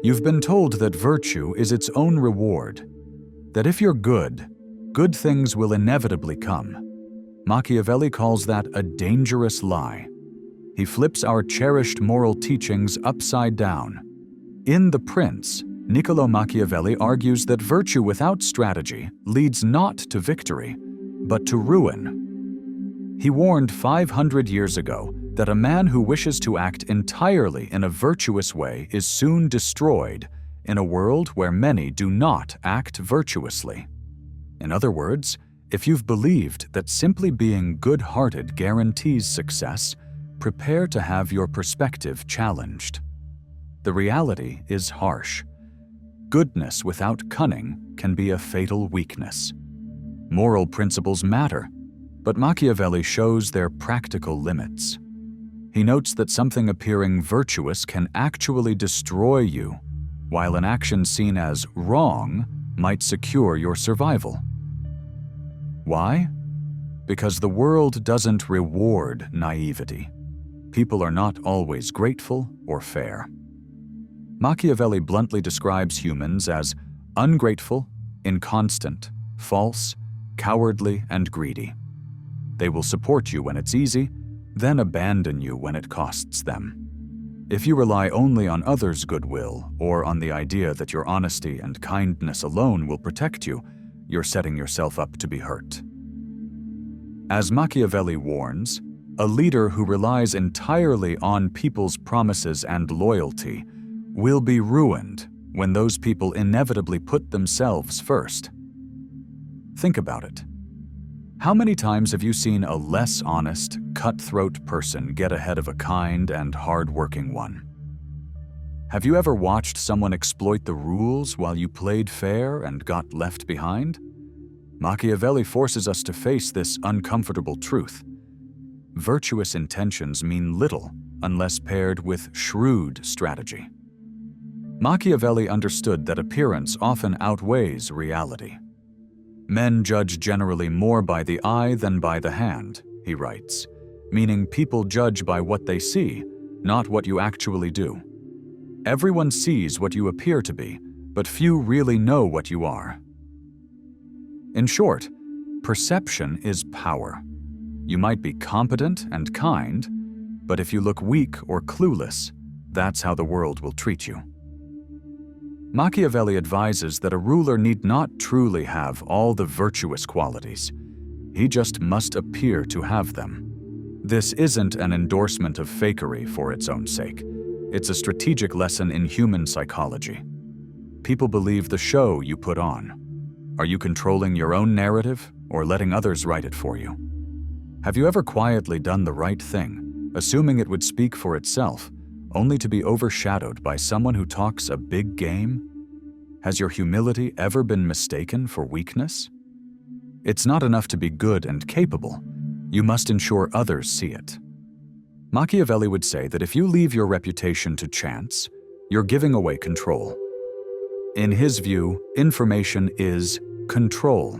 You've been told that virtue is its own reward, that if you're good, good things will inevitably come. Machiavelli calls that a dangerous lie. He flips our cherished moral teachings upside down. In The Prince, Niccolò Machiavelli argues that virtue without strategy leads not to victory, but to ruin. He warned 500 years ago that a man who wishes to act entirely in a virtuous way is soon destroyed in a world where many do not act virtuously. In other words, if you've believed that simply being good-hearted guarantees success, prepare to have your perspective challenged. The reality is harsh. Goodness without cunning can be a fatal weakness. Moral principles matter, but Machiavelli shows their practical limits. He notes that something appearing virtuous can actually destroy you, while an action seen as wrong might secure your survival. Why? Because the world doesn't reward naivety. People are not always grateful or fair. Machiavelli bluntly describes humans as ungrateful, inconstant, false, cowardly, and greedy. They will support you when it's easy, then abandon you when it costs them. If you rely only on others' goodwill or on the idea that your honesty and kindness alone will protect you, you're setting yourself up to be hurt. As Machiavelli warns, a leader who relies entirely on people's promises and loyalty will be ruined when those people inevitably put themselves first. Think about it. How many times have you seen a less honest, cutthroat person get ahead of a kind and hard-working one? Have you ever watched someone exploit the rules while you played fair and got left behind? Machiavelli forces us to face this uncomfortable truth. Virtuous intentions mean little unless paired with shrewd strategy. Machiavelli understood that appearance often outweighs reality. Men judge generally more by the eye than by the hand, he writes, meaning people judge by what they see, not what you actually do. Everyone sees what you appear to be, but few really know what you are. In short, perception is power. You might be competent and kind, but if you look weak or clueless, that's how the world will treat you. Machiavelli advises that a ruler need not truly have all the virtuous qualities. He just must appear to have them. This isn't an endorsement of fakery for its own sake. It's a strategic lesson in human psychology. People believe the show you put on. Are you controlling your own narrative or letting others write it for you? Have you ever quietly done the right thing, assuming it would speak for itself, only to be overshadowed by someone who talks a big game? Has your humility ever been mistaken for weakness? It's not enough to be good and capable. You must ensure others see it. Machiavelli would say that if you leave your reputation to chance, you're giving away control. In his view, information is control.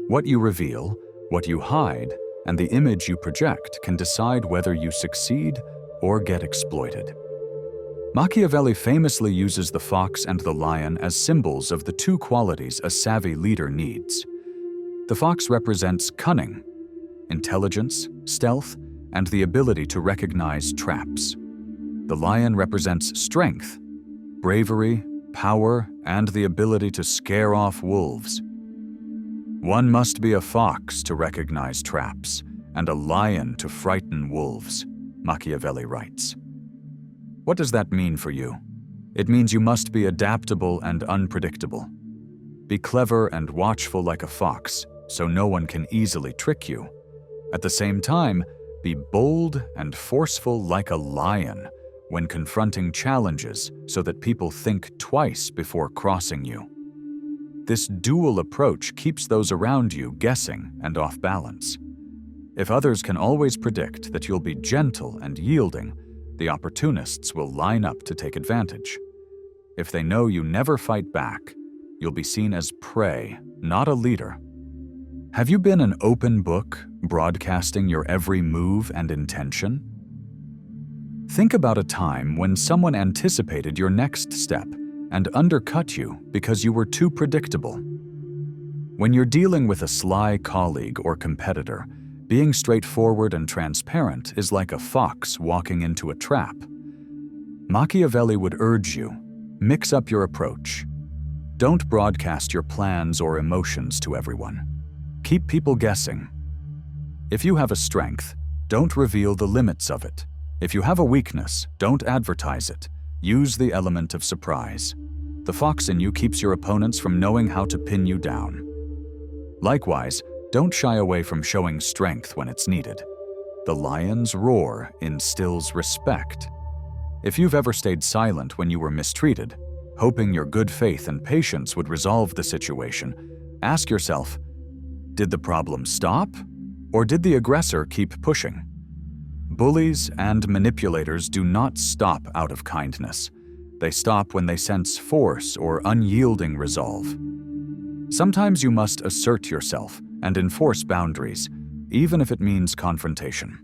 What you reveal, what you hide, and the image you project can decide whether you succeed or get exploited. Machiavelli famously uses the fox and the lion as symbols of the two qualities a savvy leader needs. The fox represents cunning, intelligence, stealth, and the ability to recognize traps. The lion represents strength, bravery, power, and the ability to scare off wolves. One must be a fox to recognize traps, and a lion to frighten wolves, Machiavelli writes. What does that mean for you? It means you must be adaptable and unpredictable. Be clever and watchful like a fox, so no one can easily trick you. At the same time, be bold and forceful like a lion when confronting challenges so that people think twice before crossing you. This dual approach keeps those around you guessing and off balance. If others can always predict that you'll be gentle and yielding, the opportunists will line up to take advantage. If they know you never fight back, you'll be seen as prey, not a leader. Have you been an open book, broadcasting your every move and intention? Think about a time when someone anticipated your next step and undercut you because you were too predictable. When you're dealing with a sly colleague or competitor, being straightforward and transparent is like a fox walking into a trap. Machiavelli would urge you, mix up your approach. Don't broadcast your plans or emotions to everyone. Keep people guessing. If you have a strength, don't reveal the limits of it. If you have a weakness, don't advertise it. Use the element of surprise. The fox in you keeps your opponents from knowing how to pin you down. Likewise, don't shy away from showing strength when it's needed. The lion's roar instills respect. If you've ever stayed silent when you were mistreated, hoping your good faith and patience would resolve the situation, ask yourself, did the problem stop, or did the aggressor keep pushing? Bullies and manipulators do not stop out of kindness. They stop when they sense force or unyielding resolve. Sometimes you must assert yourself and enforce boundaries, even if it means confrontation.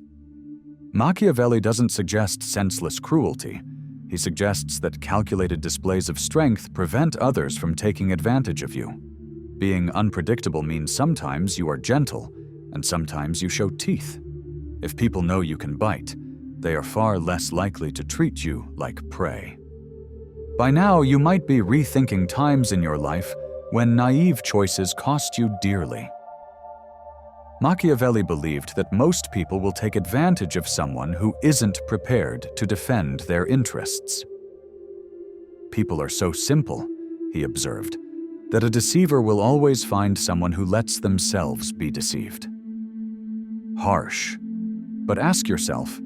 Machiavelli doesn't suggest senseless cruelty. He suggests that calculated displays of strength prevent others from taking advantage of you. Being unpredictable means sometimes you are gentle, and sometimes you show teeth. If people know you can bite, they are far less likely to treat you like prey. By now, you might be rethinking times in your life when naive choices cost you dearly. Machiavelli believed that most people will take advantage of someone who isn't prepared to defend their interests. People are so simple, he observed, that a deceiver will always find someone who lets themselves be deceived. Harsh. But ask yourself,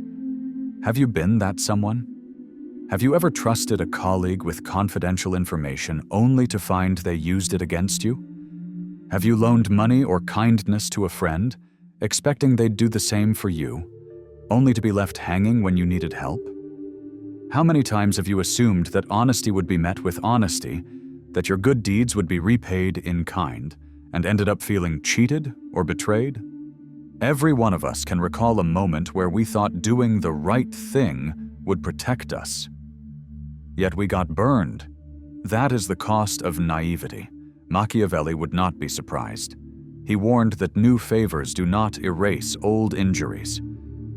have you been that someone? Have you ever trusted a colleague with confidential information only to find they used it against you? Have you loaned money or kindness to a friend, expecting they'd do the same for you, only to be left hanging when you needed help? How many times have you assumed that honesty would be met with honesty, that your good deeds would be repaid in kind, and ended up feeling cheated or betrayed? Every one of us can recall a moment where we thought doing the right thing would protect us. Yet we got burned. That is the cost of naivety. Machiavelli would not be surprised. He warned that new favors do not erase old injuries,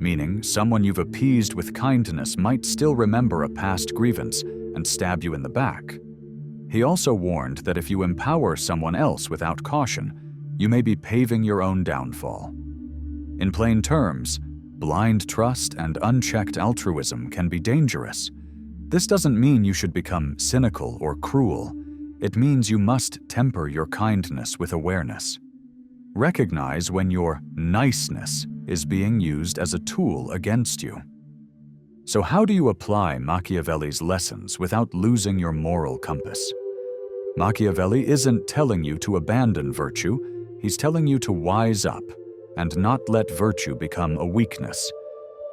meaning someone you've appeased with kindness might still remember a past grievance and stab you in the back. He also warned that if you empower someone else without caution, you may be paving your own downfall. In plain terms, blind trust and unchecked altruism can be dangerous. This doesn't mean you should become cynical or cruel. It means you must temper your kindness with awareness. Recognize when your niceness is being used as a tool against you. So how do you apply Machiavelli's lessons without losing your moral compass? Machiavelli isn't telling you to abandon virtue, he's telling you to wise up and not let virtue become a weakness.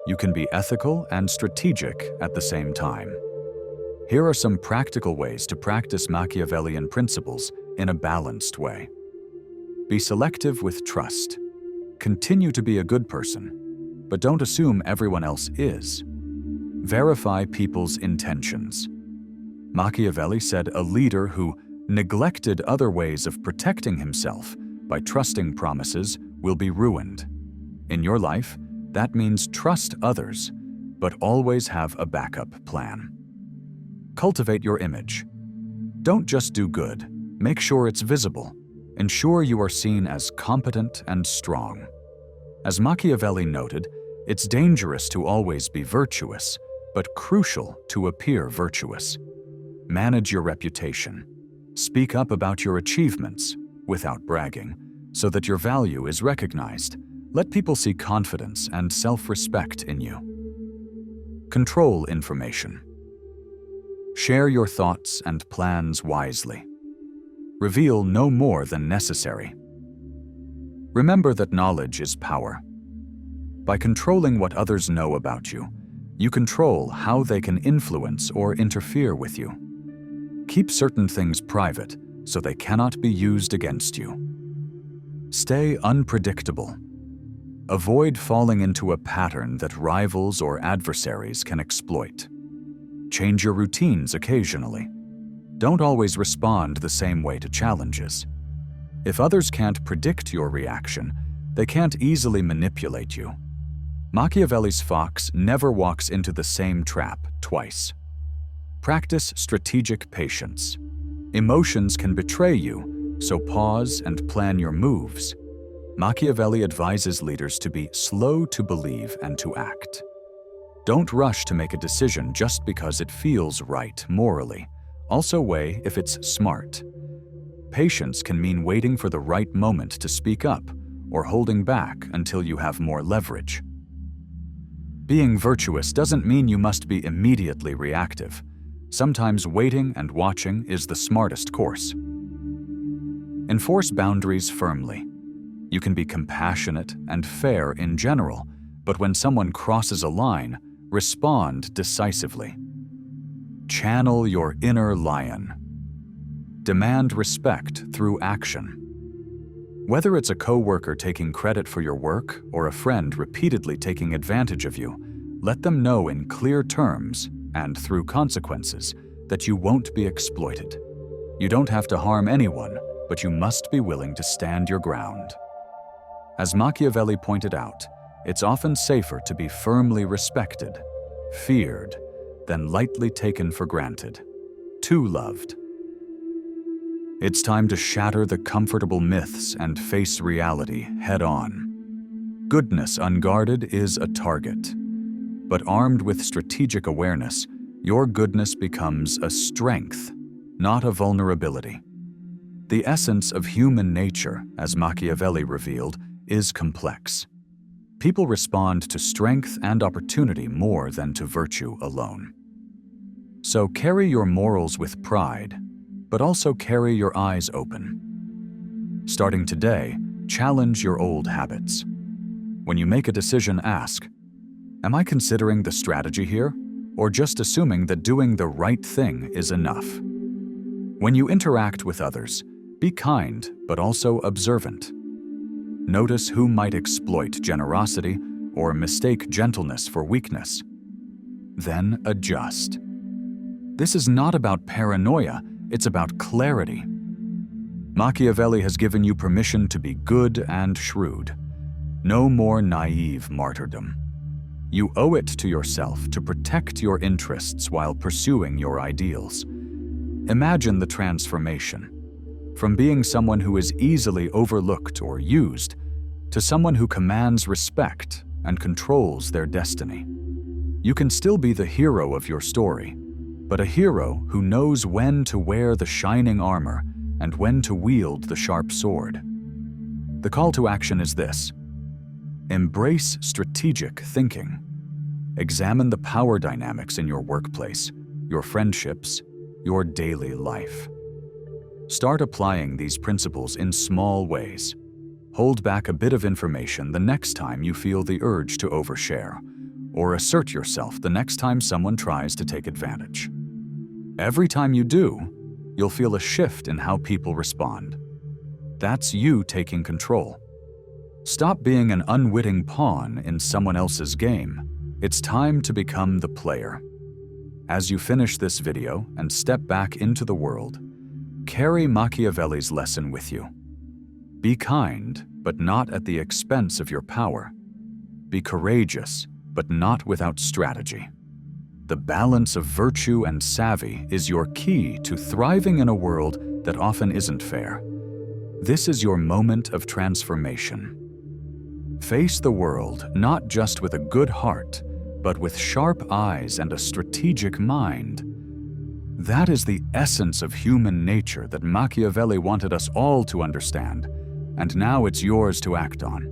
You can be ethical and strategic at the same time. Here are some practical ways to practice Machiavellian principles in a balanced way. Be selective with trust. Continue to be a good person, but don't assume everyone else is. Verify people's intentions. Machiavelli said a leader who neglected other ways of protecting himself by trusting promises will be ruined. In your life, that means trust others, but always have a backup plan. Cultivate your image. Don't just do good, make sure it's visible. Ensure you are seen as competent and strong. As Machiavelli noted, it's dangerous to always be virtuous, but crucial to appear virtuous. Manage your reputation. Speak up about your achievements, without bragging, so that your value is recognized. Let people see confidence and self-respect in you. Control information. Share your thoughts and plans wisely. Reveal no more than necessary. Remember that knowledge is power. By controlling what others know about you, you control how they can influence or interfere with you. Keep certain things private so they cannot be used against you. Stay unpredictable. Avoid falling into a pattern that rivals or adversaries can exploit. Change your routines occasionally. Don't always respond the same way to challenges. If others can't predict your reaction, they can't easily manipulate you. Machiavelli's fox never walks into the same trap twice. Practice strategic patience. Emotions can betray you, so pause and plan your moves. Machiavelli advises leaders to be slow to believe and to act. Don't rush to make a decision just because it feels right morally. Also weigh if it's smart. Patience can mean waiting for the right moment to speak up or holding back until you have more leverage. Being virtuous doesn't mean you must be immediately reactive. Sometimes waiting and watching is the smartest course. Enforce boundaries firmly. You can be compassionate and fair in general, but when someone crosses a line, respond decisively. Channel your inner lion. Demand respect through action. Whether it's a coworker taking credit for your work or a friend repeatedly taking advantage of you, let them know in clear terms and through consequences that you won't be exploited. You don't have to harm anyone, but you must be willing to stand your ground. As Machiavelli pointed out, it's often safer to be firmly respected, feared, than lightly taken for granted, too loved. It's time to shatter the comfortable myths and face reality head-on. Goodness unguarded is a target, but armed with strategic awareness, your goodness becomes a strength, not a vulnerability. The essence of human nature, as Machiavelli revealed, is complex. People respond to strength and opportunity more than to virtue alone. So carry your morals with pride, but also carry your eyes open. Starting today, challenge your old habits. When you make a decision, ask, am I considering the strategy here, or just assuming that doing the right thing is enough? When you interact with others, be kind, but also observant. Notice who might exploit generosity or mistake gentleness for weakness. Then adjust. This is not about paranoia, it's about clarity. Machiavelli has given you permission to be good and shrewd. No more naive martyrdom. You owe it to yourself to protect your interests while pursuing your ideals. Imagine the transformation. From being someone who is easily overlooked or used, to someone who commands respect and controls their destiny. You can still be the hero of your story, but a hero who knows when to wear the shining armor and when to wield the sharp sword. The call to action is this: embrace strategic thinking. Examine the power dynamics in your workplace, your friendships, your daily life. Start applying these principles in small ways. Hold back a bit of information the next time you feel the urge to overshare, or assert yourself the next time someone tries to take advantage. Every time you do, you'll feel a shift in how people respond. That's you taking control. Stop being an unwitting pawn in someone else's game. It's time to become the player. As you finish this video and step back into the world, carry Machiavelli's lesson with you. Be kind, but not at the expense of your power. Be courageous, but not without strategy. The balance of virtue and savvy is your key to thriving in a world that often isn't fair. This is your moment of transformation. Face the world not just with a good heart, but with sharp eyes and a strategic mind. That is the essence of human nature that Machiavelli wanted us all to understand, and now it's yours to act on.